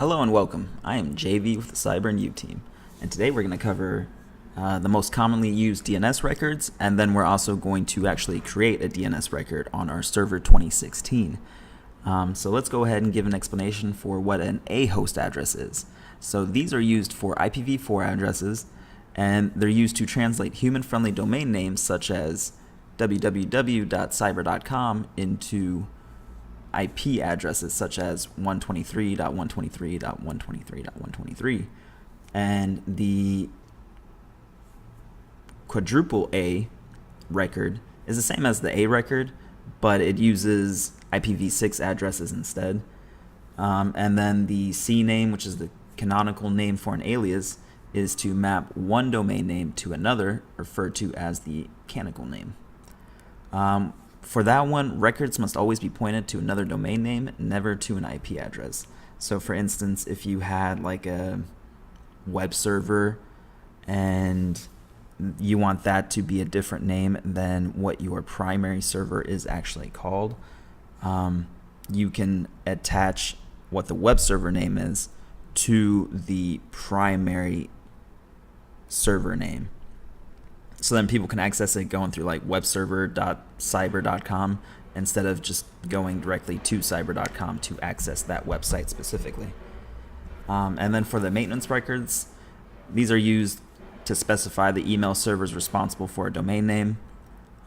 Hello and welcome. I am JV with the Cyber and U team, and today we're going to cover the most commonly used DNS records, and then we're also going to actually create a DNS record on our server 2016. So let's go ahead and give an explanation for what an A host address is. So these are used for IPv4 addresses, and they're used to translate human-friendly domain names such as www.cyber.com into IP addresses such as 123.123.123.123, and the quadruple A record is the same as the A record, but it uses IPv6 addresses instead. And then the C name, which is the canonical name for an alias, is to map one domain name to another, referred to as the canonical name. For that one, records must always be pointed to another domain name, never to an IP address. So for instance, if you had like a web server and you want that to be a different name than what your primary server is actually called, you can attach what the web server name is to the primary server name. So then people can access it going through like webserver.cyber.com instead of just going directly to cyber.com to access that website specifically. And then for the maintenance records, these are used to specify the email servers responsible for a domain name.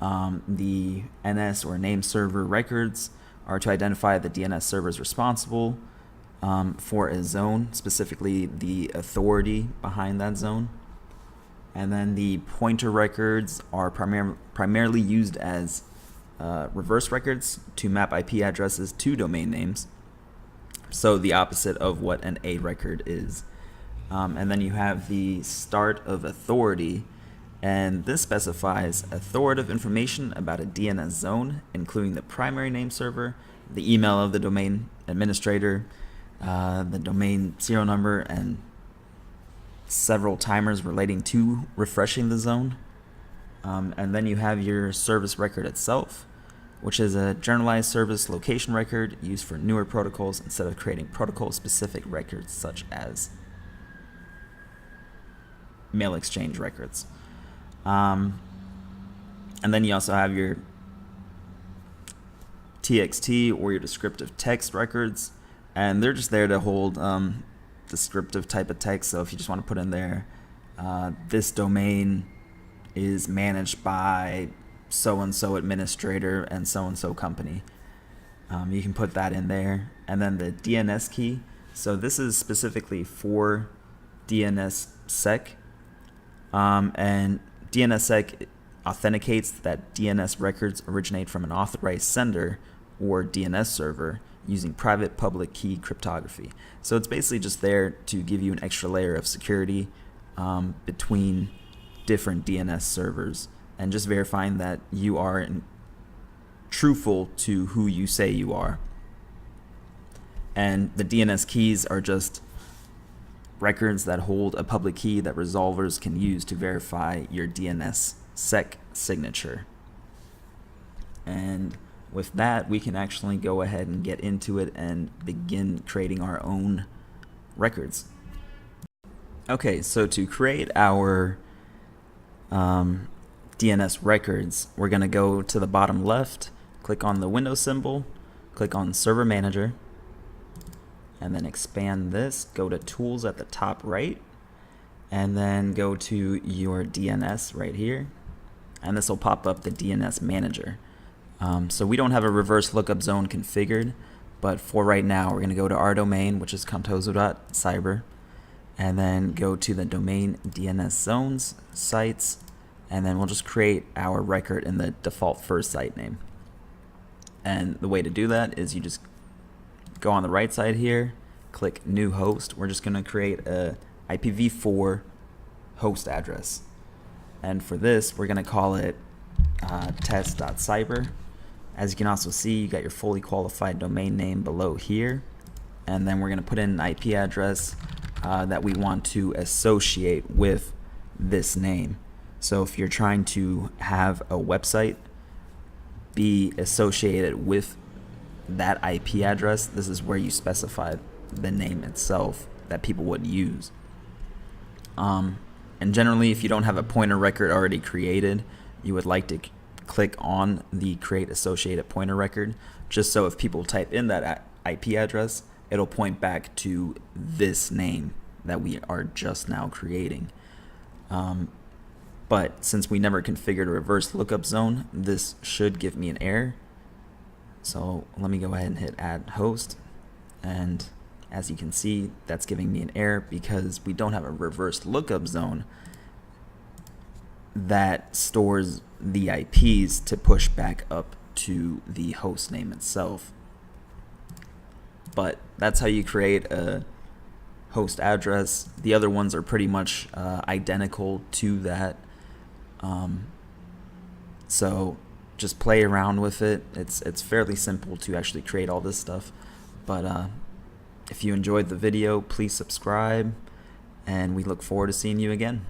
The NS or name server records are to identify the DNS servers responsible for a zone, specifically the authority behind that zone. And then the pointer records are primarily used as reverse records to map IP addresses to domain names. So the opposite of what an A record is. And then you have the start of authority, and this specifies authoritative information about a DNS zone, including the primary name server, the email of the domain administrator, the domain serial number, and several timers relating to refreshing the zone. And then you have your service record itself, which is a generalized service location record used for newer protocols instead of creating protocol-specific records such as mail exchange records. And then you also have your TXT or your descriptive text records, and they're just there to hold descriptive type of text. So if you just want to put in there, this domain is managed by so-and-so administrator and so-and-so company, you can put that in there. And then the DNS key, so this is specifically for DNSSEC, and DNSSEC authenticates that DNS records originate from an authorized sender or DNS server using private public key cryptography. So it's basically just there to give you an extra layer of security between different DNS servers, and just verifying that you are truthful to who you say you are. And the DNS keys are just records that hold a public key that resolvers can use to verify your DNSSEC signature. And with that, we can actually go ahead and get into it and begin creating our own records. Okay, so to create our DNS records, we're going to go to the bottom left, click on the Windows symbol, click on Server Manager, and then expand this, go to Tools at the top right, and then go to your DNS right here, and this will pop up the DNS Manager. So we don't have a reverse lookup zone configured, but for right now we're going to go to our domain, which is contoso.cyber, and then go to the domain DNS zones, sites, and then we'll just create our record in the default first site name. And the way to do that is you just go on the right side here, click new host. We're just going to create a IPv4 host address, and for this we're going to call it test.cyber. As you can also see, you got your fully qualified domain name below here, and then we're going to put in an IP address that we want to associate with this name. So if you're trying to have a website be associated with that IP address, this is where you specify the name itself that people would use. And generally, if you don't have a pointer record already created, you would like to click on the create associated pointer record, just so if people type in that IP address, it'll point back to this name that we are just now creating. But since we never configured a reverse lookup zone, this should give me an error. So let me go ahead and hit add host, and as you can see, that's giving me an error because we don't have a reverse lookup zone that stores the IPs to push back up to the host name itself. But that's how you create a host address. The other ones are pretty much identical to that. So just play around with it. It's fairly simple to actually create all this stuff. But if you enjoyed the video, please subscribe, and we look forward to seeing you again.